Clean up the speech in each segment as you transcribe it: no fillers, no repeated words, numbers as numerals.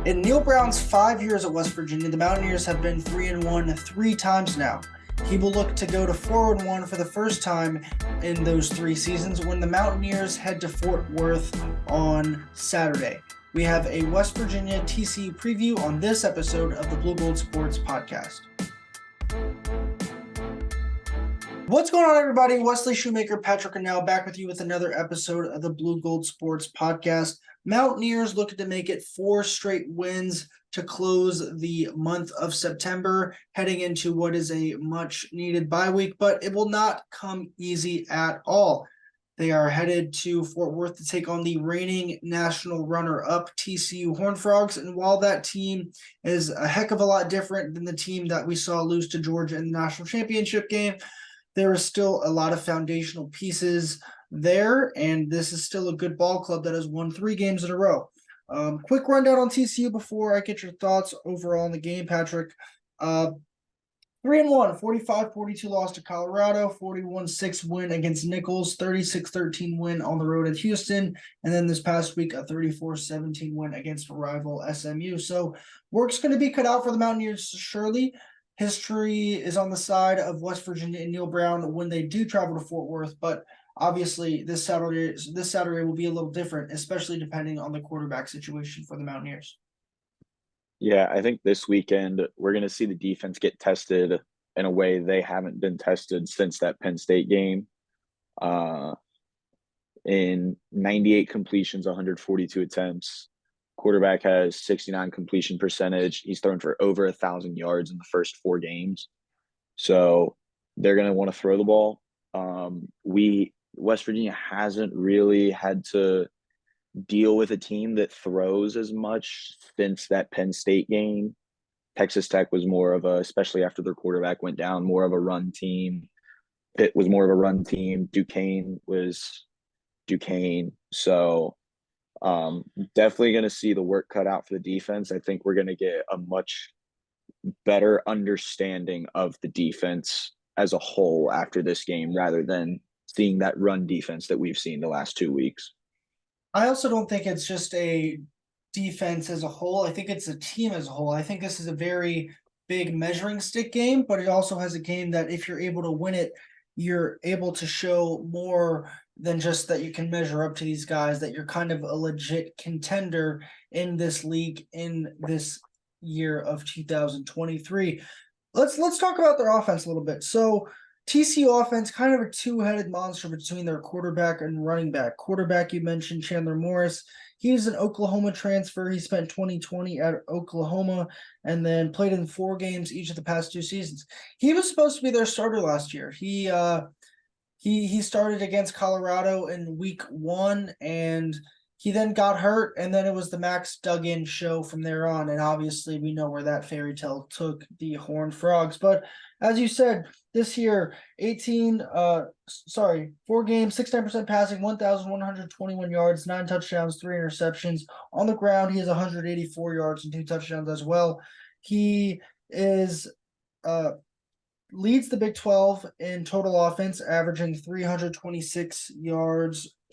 In Neil Brown's 5 years at West Virginia, the Mountaineers have been 3-1 three times now. He will look to go to 4-1 for the first time in those 3 seasons when the Mountaineers head to Fort Worth on Saturday. We have a West Virginia TCU preview on this episode of the Blue Gold Sports Podcast. What's going on, everybody? Wesley, Shoemaker, Patrick, and now back with you with another episode of the Blue Gold Sports Podcast. Mountaineers looking to make it 4 straight wins to close the month of September, heading into what is a much-needed bye week, but it will not come easy at all. They are headed to Fort Worth to take on the reigning national runner-up TCU Horned Frogs, and while that team is a heck of a lot different than the team that we saw lose to Georgia in the national championship game, there is still a lot of foundational pieces there, and this is still a good ball club that has won 3 games in a row. Quick rundown on TCU before I get your thoughts overall in the game, Patrick. 3-1, 45-42 loss to Colorado, 41-6 win against Nichols, 36-13 win on the road at Houston, and then this past week a 34-17 win against rival SMU. So work's going to be cut out for the Mountaineers, surely. History is on the side of West Virginia and Neil Brown when they do travel to Fort Worth, but obviously this Saturday will be a little different, especially depending on the quarterback situation for the Mountaineers. Yeah, I think this weekend we're going to see the defense get tested in a way they haven't been tested since that Penn State game. In 98 completions, 142 attempts. Quarterback has 69 completion percentage. He's thrown for over 1,000 yards in the first 4 games. So they're going to want to throw the ball. West Virginia hasn't really had to deal with a team that throws as much since that Penn State game. Texas Tech was more of a, especially after their quarterback went down, more of a run team. Pitt was more of a run team. Duquesne was Duquesne. So definitely going to see the work cut out for the defense. I think we're going to get a much better understanding of the defense as a whole after this game rather than seeing that run defense that we've seen the last 2 weeks. I also don't think it's just a defense as a whole. I think it's a team as a whole. I think this is a very big measuring stick game, but it also has a game that if you're able to win it, you're able to show more than just that you can measure up to these guys, that you're kind of a legit contender in this league in this year of 2023. Let's talk about their offense a little bit. So TCU offense, kind of a two-headed monster between their quarterback and running back. Quarterback, you mentioned Chandler Morris. He's an Oklahoma transfer. He spent 2020 at Oklahoma and then played in 4 games each of the past 2 seasons. He was supposed to be their starter last year. He started against Colorado in week 1, and he then got hurt, and then it was the Max Duggan show from there on, and obviously we know where that fairy tale took the Horned Frogs. But as you said, this year, 4 games, 69% passing, 1,121 yards, 9 touchdowns, 3 interceptions. On the ground, he has 184 yards and 2 touchdowns as well. He is leads the Big 12 in total offense, averaging 326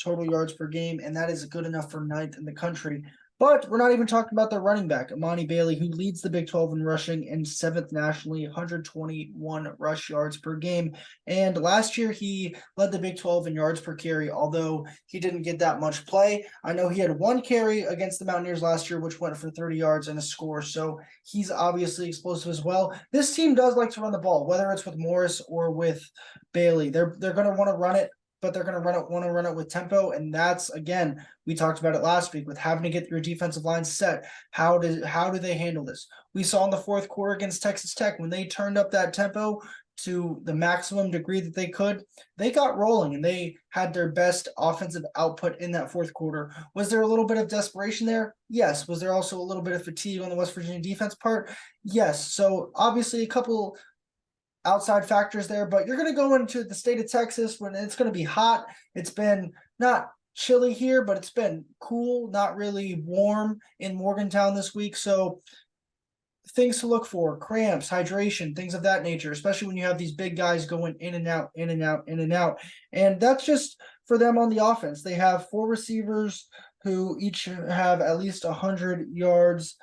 total yards per game, and that is good enough for 9th in the country. But we're not even talking about their running back, Amani Bailey, who leads the Big 12 in rushing and 7th nationally, 121 rush yards per game. And last year, he led the Big 12 in yards per carry, although he didn't get that much play. I know he had 1 carry against the Mountaineers last year, which went for 30 yards and a score. So he's obviously explosive as well. This team does like to run the ball, whether it's with Morris or with Bailey. They're going to want to run it, but they're going to want to run it with tempo, and that's, again, we talked about it last week with having to get your defensive line set. How do they handle this? We saw in the 4th quarter against Texas Tech when they turned up that tempo to the maximum degree that they could, they got rolling and they had their best offensive output in that 4th quarter. Was there a little bit of desperation there? Yes. Was there also a little bit of fatigue on the West Virginia defense part? Yes. So obviously a couple outside factors there, but you're going to go into the state of Texas when it's going to be hot. It's been not chilly here, but it's been cool, not really warm in Morgantown this week. So things to look for: cramps, hydration, things of that nature, especially when you have these big guys going in and out, in and out, in and out. And that's just for them on the offense. They have 4 receivers who each have at least 100 yards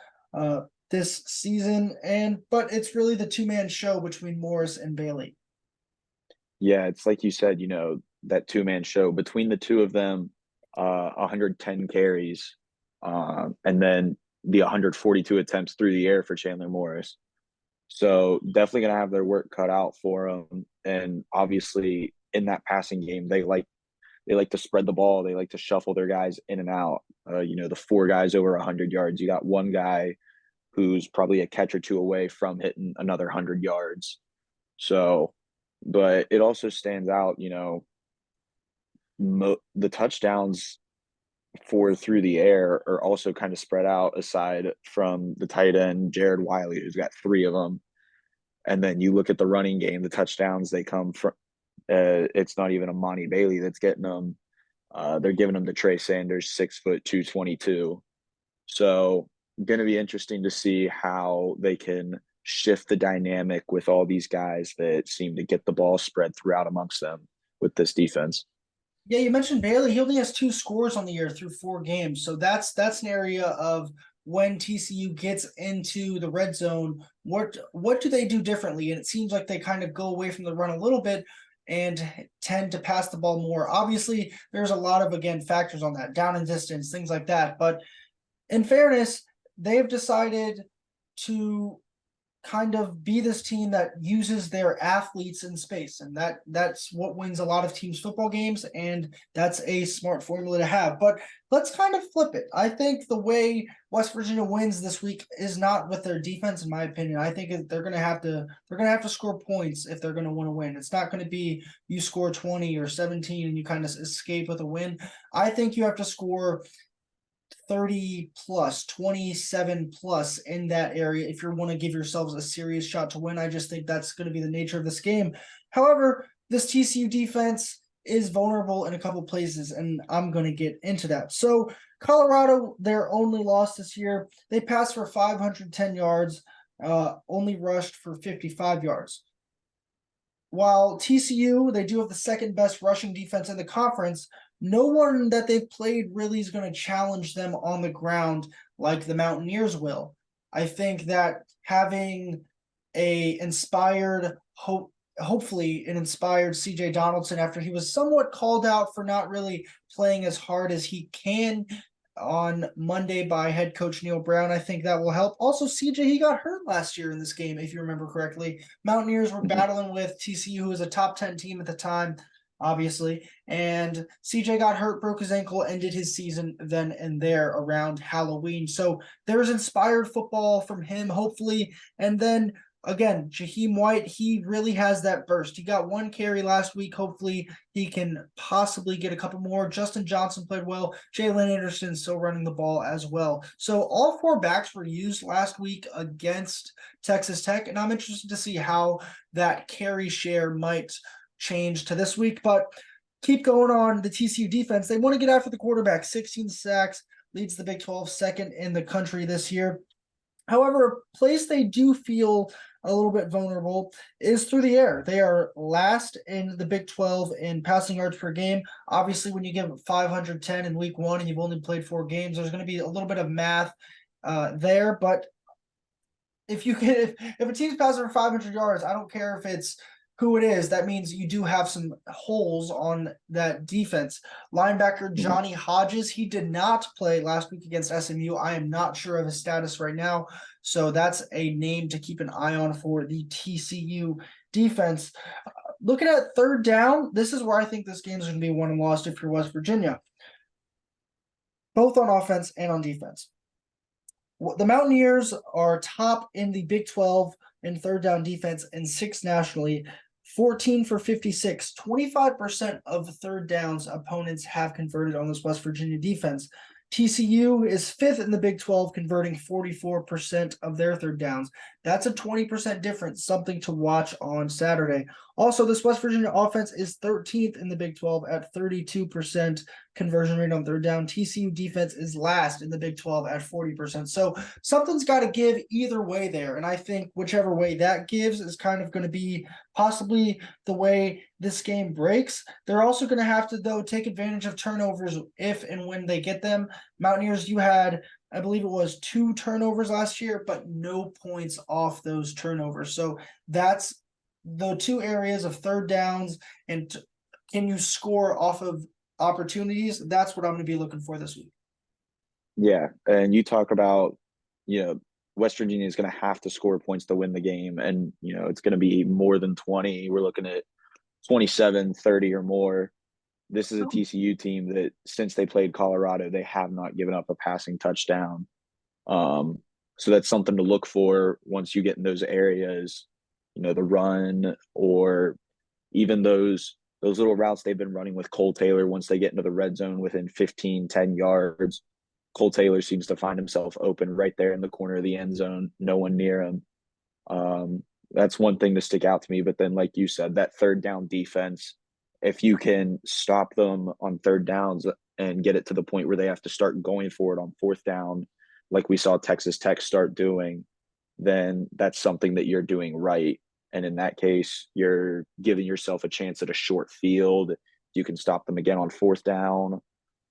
this season. But it's really the two-man show between Morris and Bailey. Yeah, it's like you said, that two-man show between the two of them, 110 carries, and then the 142 attempts through the air for Chandler Morris. So definitely going to have their work cut out for them. And obviously in that passing game, they like to spread the ball. They like to shuffle their guys in and out. The four guys over 100 yards. You got one guy who's probably a catch or two away from hitting another 100 yards. So, but it also stands out, the touchdowns for through the air are also kind of spread out aside from the tight end, Jared Wiley, who's got three of them. And then you look at the running game, the touchdowns, they come from, it's not even Amani Bailey that's getting them. They're giving them to Trey Sanders, 6', 222. So going to be interesting to see how they can shift the dynamic with all these guys that seem to get the ball spread throughout amongst them with this defense. Yeah, you mentioned Bailey. He only has 2 scores on the year through 4 games. So that's an area of when TCU gets into the red zone, what do they do differently? And it seems like they kind of go away from the run a little bit and tend to pass the ball more. Obviously, there's a lot of, again, factors on that, down and distance, things like that. But in fairness, they've decided to kind of be this team that uses their athletes in space, and that's what wins a lot of teams football games, and that's a smart formula to have. But let's kind of flip it. I think the way West Virginia wins this week is not with their defense, in my opinion. I think they're gonna have to score points if they're gonna want to win. It's not gonna be you score 20 or 17 and you kind of escape with a win. I think you have to score 30 plus, 27 plus in that area if you want to give yourselves a serious shot to win. I just think that's going to be the nature of this game. However, this TCU defense is vulnerable in a couple places, and I'm going to get into that. So Colorado, their only loss this year, they passed for 510 yards, only rushed for 55 yards. While TCU, they do have the second best rushing defense in the conference, no one that they've played really is going to challenge them on the ground like the Mountaineers will. I think that having hopefully an inspired CJ Donaldson after he was somewhat called out for not really playing as hard as he can on Monday by head coach Neil Brown. I think that will help. Also, CJ, he got hurt last year in this game, if you remember correctly. Mountaineers were battling with TCU, who was a top 10 team at the time, obviously. And CJ got hurt, broke his ankle, ended his season then and there around Halloween. So there's inspired football from him, hopefully. And then again, Jaheim White, he really has that burst. He got 1 carry last week. Hopefully he can possibly get a couple more. Justin Johnson played well. Jalen Anderson still running the ball as well. So all 4 backs were used last week against Texas Tech, and I'm interested to see how that carry share might change to this week. But keep going on the TCU defense. They want to get after the quarterback. 16 sacks, leads the Big 12, second in the country this year. However, a place they do feel a little bit vulnerable is through the air. They are last in the Big 12 in passing yards per game. Obviously, when you give 510 in week 1 and you've only played 4 games, there's going to be a little bit of math there. But if a team's passing for 500 yards, I don't care if it's who it is, that means you do have some holes on that defense. Linebacker Johnny Hodges, he did not play last week against SMU. I am not sure of his status right now. So that's a name to keep an eye on for the TCU defense. Looking at third down, this is where I think this game is going to be won and lost if you're West Virginia, both on offense and on defense. The Mountaineers are top in the Big 12 in third down defense and 6th nationally. 14 for 56, 25% of the third downs opponents have converted on this West Virginia defense. TCU is 5th in the Big 12, converting 44% of their third downs. That's a 20% difference, something to watch on Saturday. Also, this West Virginia offense is 13th in the Big 12 at 32% conversion rate on third down. TCU defense is last in the Big 12 at 40%. So something's got to give either way there. And I think whichever way that gives is kind of going to be possibly the way this game breaks. They're also going to have to, though, take advantage of turnovers if and when they get them. Mountaineers, you had I believe it was 2 turnovers last year, but no points off those turnovers. So that's the two areas of third downs and can you score off of opportunities? That's what I'm going to be looking for this week. Yeah, and you talk about, West Virginia is going to have to score points to win the game, and it's going to be more than 20. We're looking at 27, 30 or more. This is a TCU team that since they played Colorado, they have not given up a passing touchdown. So that's something to look for once you get in those areas, the run or even those little routes they've been running with Cole Taylor once they get into the red zone within 15, 10 yards. Cole Taylor seems to find himself open right there in the corner of the end zone, no one near him. That's one thing to stick out to me. But then, like you said, that third down defense, if you can stop them on third downs and get it to the point where they have to start going for it on fourth down, like we saw Texas Tech start doing, then that's something that you're doing right. And in that case, you're giving yourself a chance at a short field. You can stop them again on fourth down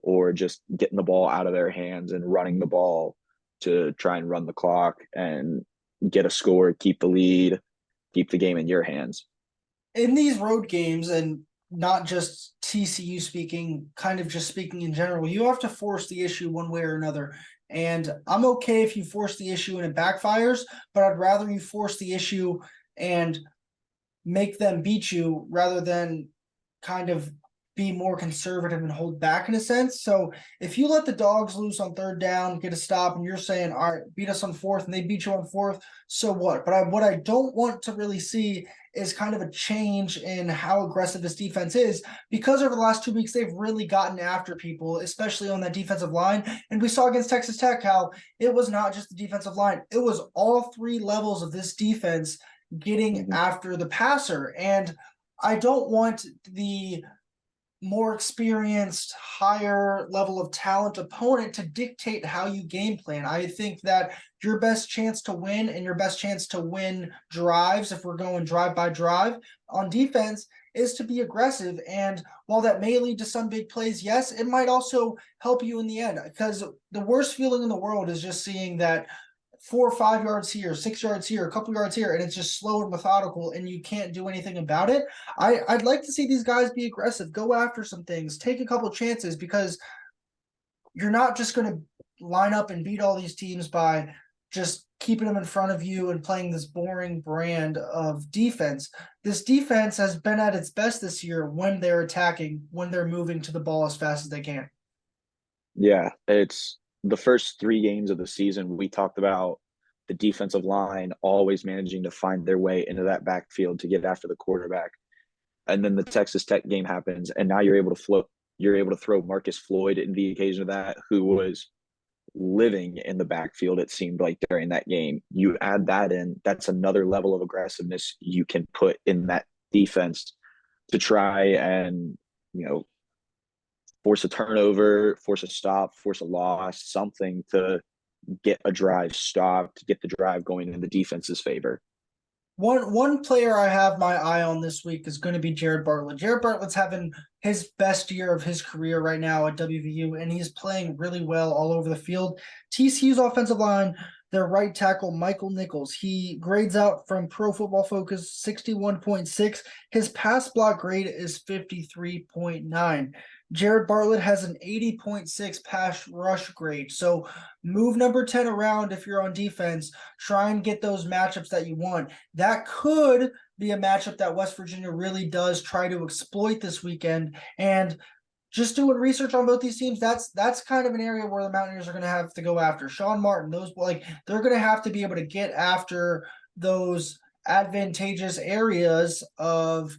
or just getting the ball out of their hands and running the ball to try and run the clock and get a score, keep the lead, keep the game in your hands. In these road games, and not just TCU speaking, kind of just speaking in general, you have to force the issue one way or another. And I'm okay if you force the issue and it backfires, but I'd rather you force the issue and make them beat you rather than kind of be more conservative and hold back in a sense. So if you let the dogs loose on third down, get a stop, and you're saying, all right, beat us on fourth, and they beat you on fourth, so what? But what I don't want to really see is kind of a change in how aggressive this defense is, because over the last 2 weeks, they've really gotten after people, especially on that defensive line. And we saw against Texas Tech how it was not just the defensive line, it was all three levels of this defense getting after the passer. And I don't want the more experienced, higher level of talent opponent to dictate how you game plan. I think that your best chance to win and your best chance to win drives, if we're going drive by drive on defense, is to be aggressive. And while that may lead to some big plays, yes, it might also help you in the end, because the worst feeling in the world is just seeing that 4 or 5 yards here, 6 yards here, a couple yards here, and it's just slow and methodical, and you can't do anything about it. I'd like to see these guys be aggressive, go after some things, take a couple chances, because you're not just going to line up and beat all these teams by just keeping them in front of you and playing this boring brand of defense. This defense has been at its best this year when they're attacking, when they're moving to the ball as fast as they can. Yeah, it's the first 3 games of the season. We talked about the defensive line always managing to find their way into that backfield to get after the quarterback. And then the Texas Tech game happens, and now you're able to throw Marcus Floyd in the occasion of that, who was living in the backfield, it seemed like, during that game. You add that in, that's another level of aggressiveness you can put in that defense to try and, force a turnover, force a stop, force a loss, something to get a drive stopped, get the drive going in the defense's favor. One player I have my eye on this week is going to be Jared Bartlett. Jared Bartlett's having his best year of his career right now at WVU, and he's playing really well all over the field. TCU's offensive line, their right tackle, Michael Nichols, he grades out from Pro Football Focus 61.6. His pass block grade is 53.9. Jared Bartlett has an 80.6 pass rush grade. So move number 10 around if you're on defense. Try and get those matchups that you want. That could be a matchup that West Virginia really does try to exploit this weekend. And just doing research on both these teams, that's kind of an area where the Mountaineers are going to have to go after. Sean Martin, they're going to have to be able to get after those advantageous areas of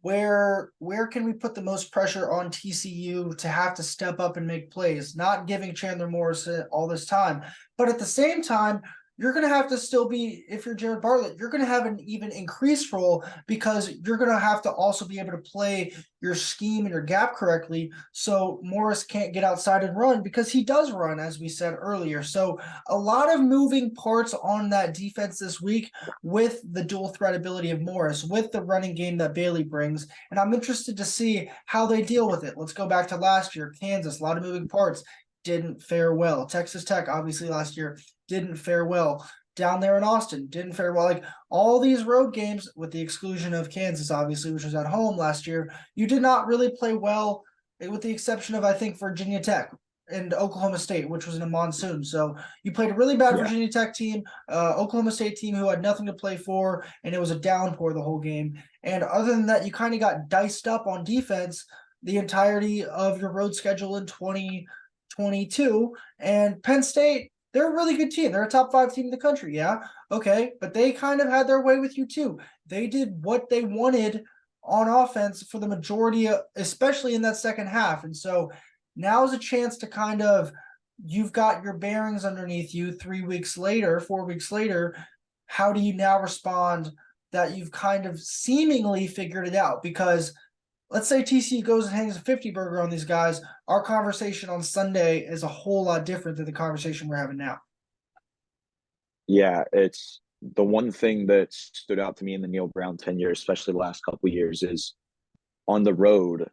where can we put the most pressure on TCU to have to step up and make plays, not giving Chandler Morris all this time. But at the same time, you're going to have to still be, if you're Jared Bartlett, you're going to have an even increased role, because you're going to have to also be able to play your scheme and your gap correctly, so Morris can't get outside and run, because he does run, as we said earlier. So a lot of moving parts on that defense this week, with the dual threat ability of Morris, with the running game that Bailey brings, and I'm interested to see how they deal with it. Let's go back to last year, Kansas, a lot of moving parts. didn't fare well. Texas Tech, obviously last year, didn't fare well. Down there in Austin, didn't fare well. Like all these road games, with the exclusion of Kansas, obviously, which was at home last year, you did not really play well, with the exception of, I think, Virginia Tech and Oklahoma State, which was in a monsoon. So you played a really bad Yeah. Virginia Tech team, Oklahoma State team who had nothing to play for, and it was a downpour the whole game. And other than that, you kind of got diced up on defense the entirety of your road schedule in 2022. And Penn State, they're a really good team. They're a top 5 team in the country. Yeah. Okay. But they kind of had their way with you too. They did what they wanted on offense for the majority, especially in that second half. And so now's a chance to kind of, you've got your bearings underneath you 3 weeks later, 4 weeks later. How do you now respond that you've kind of seemingly figured it out? Because let's say TCU goes and hangs a 50 burger on these guys. Our conversation on Sunday is a whole lot different than the conversation we're having now. Yeah, it's the one thing that stood out to me in the Neil Brown tenure, especially the last couple of years, is on the road.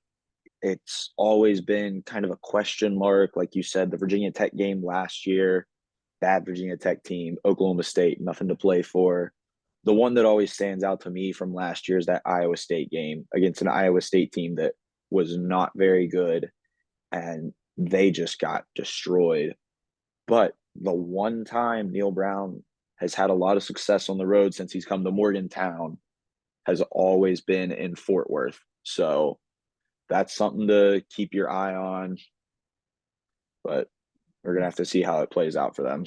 It's always been kind of a question mark. Like you said, the Virginia Tech game last year, bad Virginia Tech team, Oklahoma State, nothing to play for. The one that always stands out to me from last year is that Iowa State game against an Iowa State team that was not very good, and they just got destroyed. But the one time Neil Brown has had a lot of success on the road since he's come to Morgantown has always been in Fort Worth. So that's something to keep your eye on. But we're going to have to see how it plays out for them.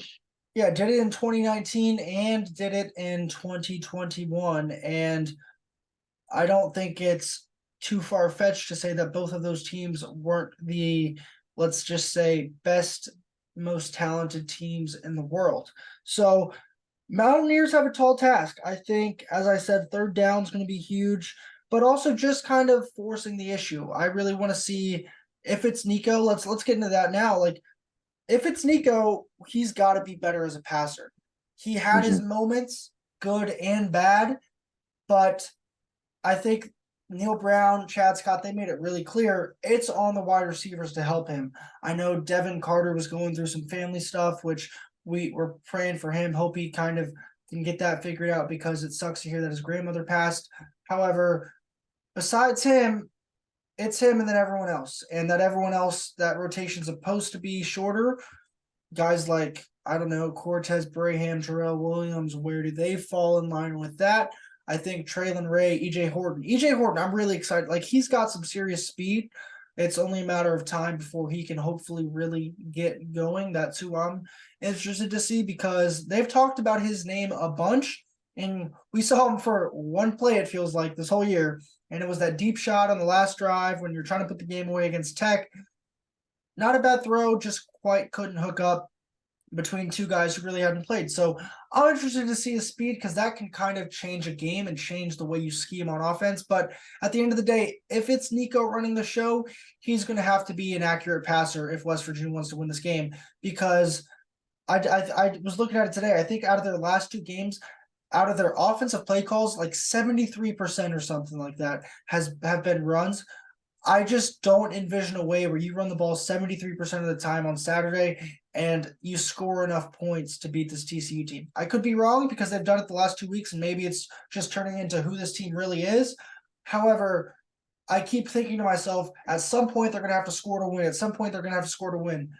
Yeah, did it in 2019 and did it in 2021. And I don't think it's too far fetched to say that both of those teams weren't the, let's just say, best, most talented teams in the world. So Mountaineers have a tall task. I think, as I said, third down is going to be huge, but also just kind of forcing the issue. I really want to see if it's Nico. Let's get into that now. Like, if it's Nico, he's got to be better as a passer. He had his Mm-hmm. moments, good and bad, but I think Neil Brown, Chad Scott, they made it really clear it's on the wide receivers to help him. I know Devin Carter was going through some family stuff, which we were praying for him. Hope he kind of can get that figured out, because it sucks to hear that his grandmother passed. However, besides him, it's him and then everyone else. And that everyone else, that rotation's supposed to be shorter. Guys like, I don't know, Cortez Braham, Jarrell Williams, where do they fall in line with that? I think Traylon Ray, EJ Horton. EJ Horton, I'm really excited. Like, he's got some serious speed. It's only a matter of time before he can hopefully really get going. That's who I'm interested to see, because they've talked about his name a bunch. And we saw him for one play, it feels like, this whole year. And it was that deep shot on the last drive when you're trying to put the game away against Tech. Not a bad throw, just quite couldn't hook up between two guys who really hadn't played. So I'm interested to see his speed, because that can kind of change a game and change the way you scheme on offense. But at the end of the day, if it's Nico running the show, he's going to have to be an accurate passer if West Virginia wants to win this game, because I was looking at it today. I think out of their last 2 games, out of their offensive play calls, like 73% or something like that have been runs. I just don't envision a way where you run the ball 73% of the time on Saturday and you score enough points to beat this TCU team. I could be wrong, because they've done it the last 2 weeks and maybe it's just turning into who this team really is. However, I keep thinking to myself, at some point they're going to have to score to win. At some point they're going to have to score to win.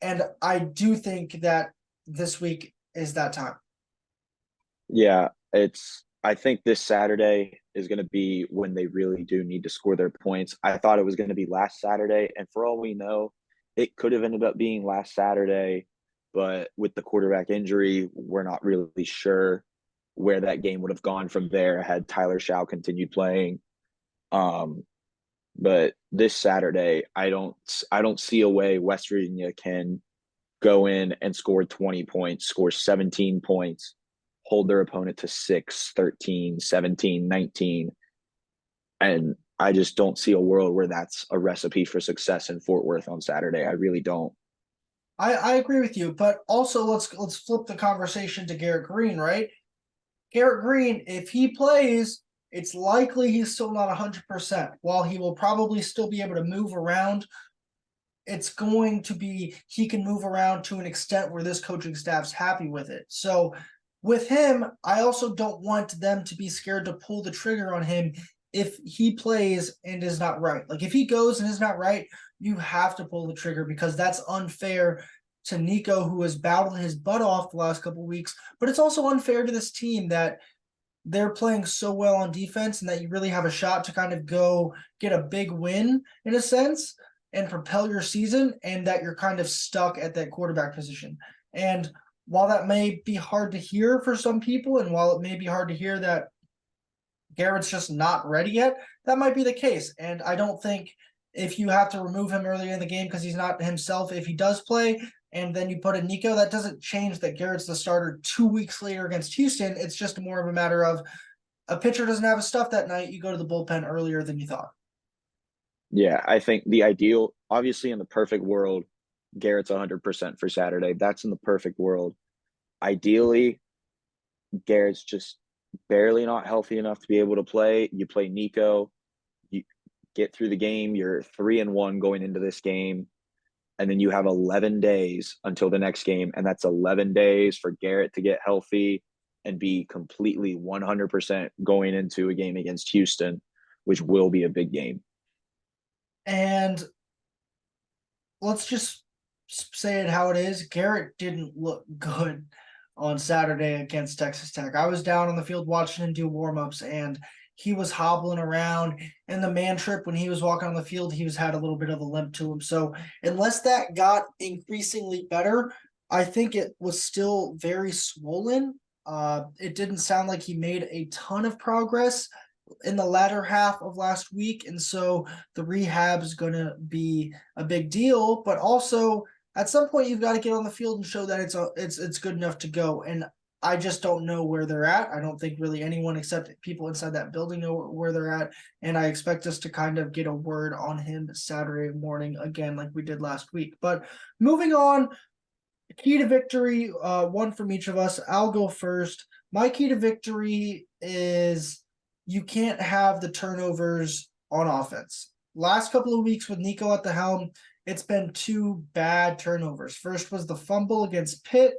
And I do think that this week is that time. Yeah, I think this Saturday is going to be when they really do need to score their points. I thought it was going to be last Saturday, and for all we know, it could have ended up being last Saturday, but with the quarterback injury, we're not really sure where that game would have gone from there had Tyler Shaw continued playing. Um, but this Saturday, I don't see a way West Virginia can go in and score 20 points, score 17 points, hold their opponent to 6, 13, 17, 19. And I just don't see a world where that's a recipe for success in Fort Worth on Saturday. I really don't. I agree with you, but also let's flip the conversation to Garrett Green, right? Garrett Green, if he plays, it's likely he's still not 100%. While he will probably still be able to move around, it's going to be he can move around to an extent where this coaching staff's happy with it. So with him, I also don't want them to be scared to pull the trigger on him if he plays and is not right. Like if he goes and is not right, you have to pull the trigger because that's unfair to Nico, who has battled his butt off the last couple of weeks. But it's also unfair to this team that they're playing so well on defense and that you really have a shot to kind of go get a big win in a sense and propel your season, and that you're kind of stuck at that quarterback position. And while that may be hard to hear for some people, and while it may be hard to hear that Garrett's just not ready yet, that might be the case. And I don't think if you have to remove him earlier in the game because he's not himself, if he does play, and then you put in Nico, that doesn't change that Garrett's the starter 2 weeks later against Houston. It's just more of a matter of a pitcher doesn't have his stuff that night. You go to the bullpen earlier than you thought. Yeah, I think the ideal, obviously in the perfect world, Garrett's 100% for Saturday. That's in the perfect world. Ideally, Garrett's just barely not healthy enough to be able to play. You play Nico, you get through the game, you're 3-1 going into this game, and then you have 11 days until the next game, and that's 11 days for Garrett to get healthy and be completely 100% going into a game against Houston, which will be a big game. And let's just say it how it is. Garrett didn't look good on Saturday against Texas Tech. I was down on the field watching him do warmups, and he was hobbling around. In the man trip, when he was walking on the field, he was had a little bit of a limp to him. So unless that got increasingly better, I think it was still very swollen. It didn't sound like he made a ton of progress in the latter half of last week, and so the rehab is going to be a big deal. But also, at some point, you've got to get on the field and show that it's good enough to go. And I just don't know where they're at. I don't think really anyone except people inside that building know where they're at. And I expect us to kind of get a word on him Saturday morning again, like we did last week. But moving on, key to victory, one from each of us. I'll go first. My key to victory is you can't have the turnovers on offense. Last couple of weeks with Nico at the helm, it's been 2 bad turnovers. First was the fumble against Pitt.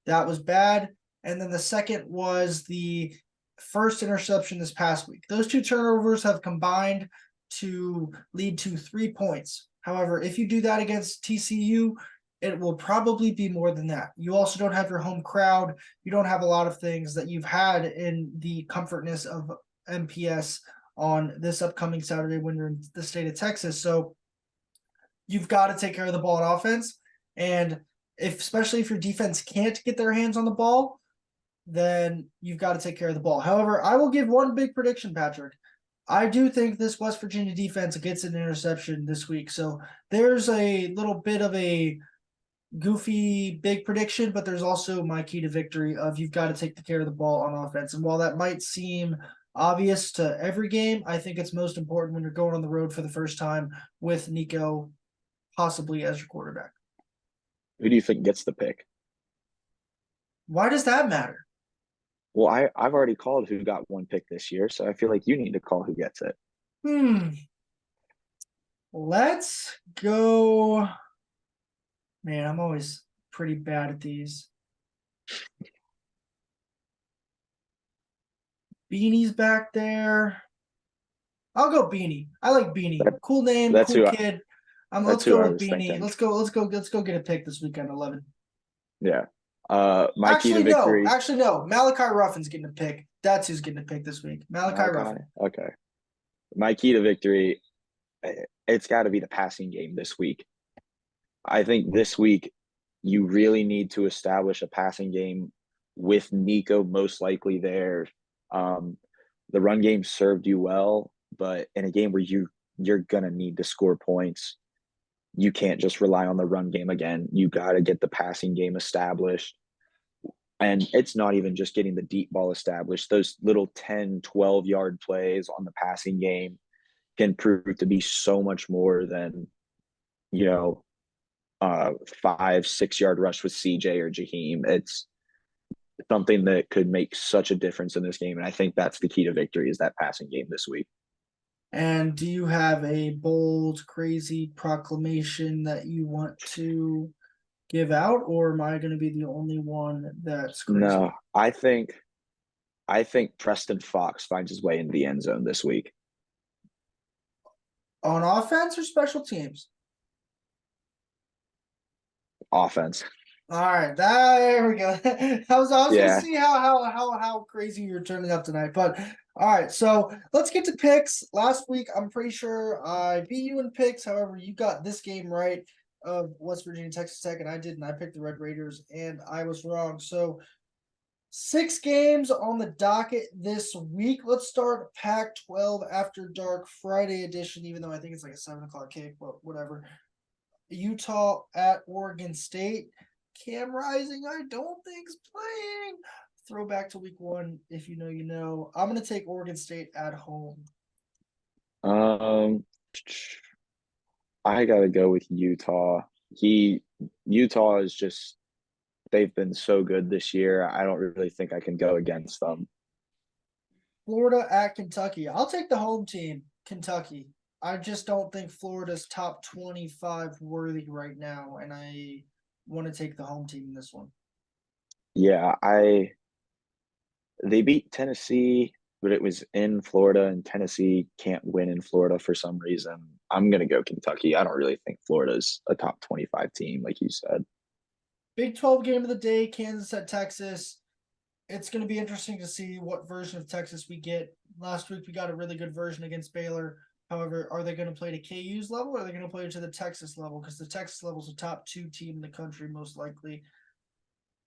That was bad. And then the second was the first interception this past week. Those 2 turnovers have combined to lead to 3 points. However, if you do that against TCU, it will probably be more than that. You also don't have your home crowd. You don't have a lot of things that you've had in the comfortness of MPS on this upcoming Saturday when you're in the state of Texas. So you've got to take care of the ball on offense. And especially if your defense can't get their hands on the ball, then you've got to take care of the ball. However, I will give one big prediction, Patrick. I do think this West Virginia defense gets an interception this week. So there's a little bit of a goofy big prediction, but there's also my key to victory of you've got to take care of the ball on offense. And while that might seem obvious to every game, I think it's most important when you're going on the road for the first time with Nico possibly as your quarterback. Who do you think gets the pick? Why does that matter? Well, I've already called who got 1 pick this year, so I feel like you need to call who gets it. Let's go. Man, I'm always pretty bad at these. Beanie's back there. I'll go Beanie. I like Beanie. Cool name, cool kid. Let's go with Beanie. Thinking. Let's go get a pick this weekend, 11. Yeah. My key to victory. No. Malachi Ruffin's getting a pick. That's who's getting a pick this week. Malachi Ruffin. Okay. My key to victory, it's got to be the passing game this week. I think this week you really need to establish a passing game with Nico most likely there. The run game served you well, but in a game where you're gonna need to score points, you can't just rely on the run game again. You got to get the passing game established. And it's not even just getting the deep ball established. Those little 10, 12-yard plays on the passing game can prove to be so much more than, 5-6 yard rush with CJ or Jaheim. It's something that could make such a difference in this game. And I think that's the key to victory is that passing game this week. And do you have a bold, crazy proclamation that you want to give out, or am I going to be the only one that's crazy? No, I think Preston Fox finds his way into the end zone this week. On offense or special teams? Offense. All right, there we go. I was gonna Yeah. see how crazy you're turning up tonight, but all right. So let's get to picks. Last week, I'm pretty sure I beat you in picks. However, you got this game right of West Virginia, Texas Tech, and I didn't. I picked the Red Raiders, and I was wrong. So 6 games on the docket this week. Let's start Pac-12 After Dark Friday edition, even though I think it's like a 7 o'clock kick, but whatever. Utah at Oregon State. Cam Rising, I don't think's playing. Throwback to week 1. If you know, you know. I'm gonna take Oregon State at home. Um, I gotta go with Utah. Utah is just they've been so good this year. I don't really think I can go against them. Florida at Kentucky. I'll take the home team, Kentucky. I just don't think Florida's top 25 worthy right now, and I want to take the home team in this one. Yeah, I they beat Tennessee, but it was in Florida, and Tennessee can't win in Florida for some reason. I'm gonna go Kentucky. I don't really think Florida's a top 25 team, like you said. Big 12 game of the day, Kansas at Texas. It's going to be interesting to see what version of Texas we get. Last week we got a really good version against Baylor. However, are they going to play to KU's level or are they going to play to the Texas level? Because the Texas level is a top 2 team in the country, most likely.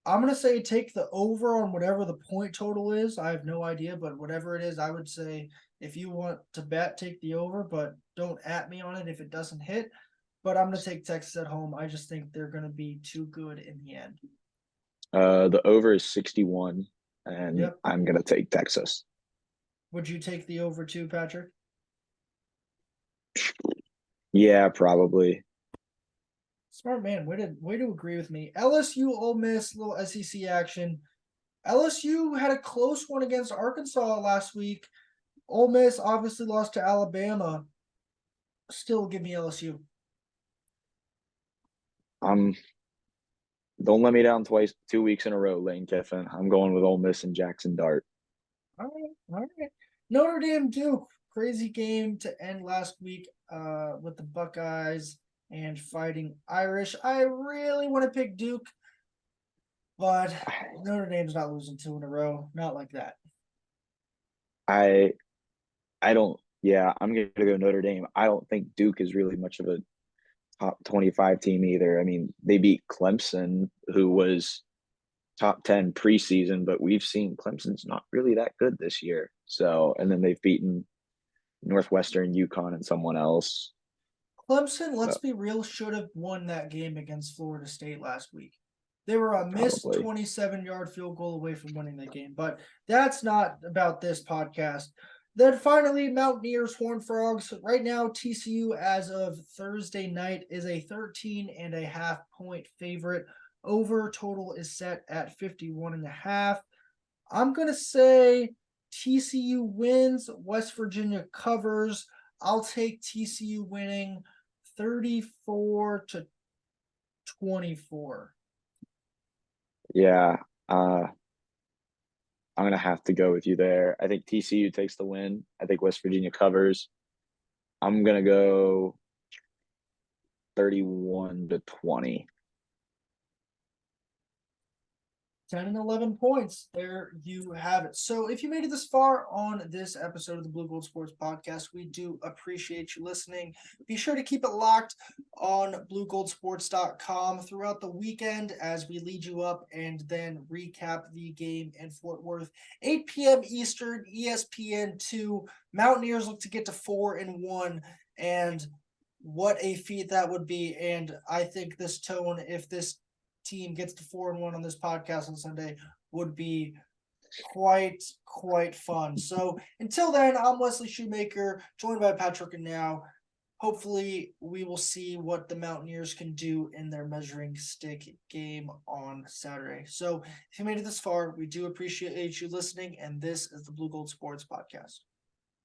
I'm going to say take the over on whatever the point total is. I have no idea, but whatever it is, I would say if you want to bet, take the over, but don't at me on it if it doesn't hit. But I'm going to take Texas at home. I just think they're going to be too good in the end. The over is 61, and Yep. I'm gonna take Texas. Would you take the over too, Patrick? Yeah, probably. Smart man, way to agree with me. LSU Ole Miss, little SEC action. LSU had a close one against Arkansas last week. Ole Miss obviously lost to Alabama. Still give me LSU. I'm Don't let me down twice, 2 weeks in a row, Lane Kiffin. I'm going with Ole Miss and Jackson Dart. All right. Notre Dame Duke, crazy game to end last week with the Buckeyes and Fighting Irish. I really want to pick Duke, but Notre Dame's not losing 2 in a row. Not like that. I I don't. Yeah, I'm gonna go Notre Dame. I don't think Duke is really much of a top 25 team either. I mean, they beat Clemson, who was top 10 preseason, but we've seen Clemson's not really that good this year. So, and then they've beaten Northwestern, UConn, and someone else. Clemson, let's So be real, should have won that game against Florida State last week. They were a missed probably. 27-yard field goal away from winning the game, but that's not about this podcast. Then finally, Mountaineers, Horned Frogs. Right now, TCU, as of Thursday night, is a 13.5 point favorite. Over total is set at 51.5. I'm going to say TCU wins, West Virginia covers. I'll take TCU winning 34-24. Yeah, I'm gonna have to go with you there. I think TCU takes the win. I think West Virginia covers. I'm gonna go 31-20. 10 and 11 points. There you have it. So, if you made it this far on this episode of the Blue Gold Sports Podcast, we do appreciate you listening. Be sure to keep it locked on bluegoldsports.com throughout the weekend as we lead you up and then recap the game in Fort Worth. 8 p.m. Eastern, ESPN2. Mountaineers look to get to 4-1, and what a feat that would be. And I think this tone, if this team gets to 4-1 on this podcast on Sunday, would be quite fun. So until then, I'm Wesley Shoemaker, joined by Patrick and now. Hopefully, we will see what the Mountaineers can do in their measuring stick game on Saturday. So if you made it this far, we do appreciate you listening, and this is the Blue Gold Sports Podcast.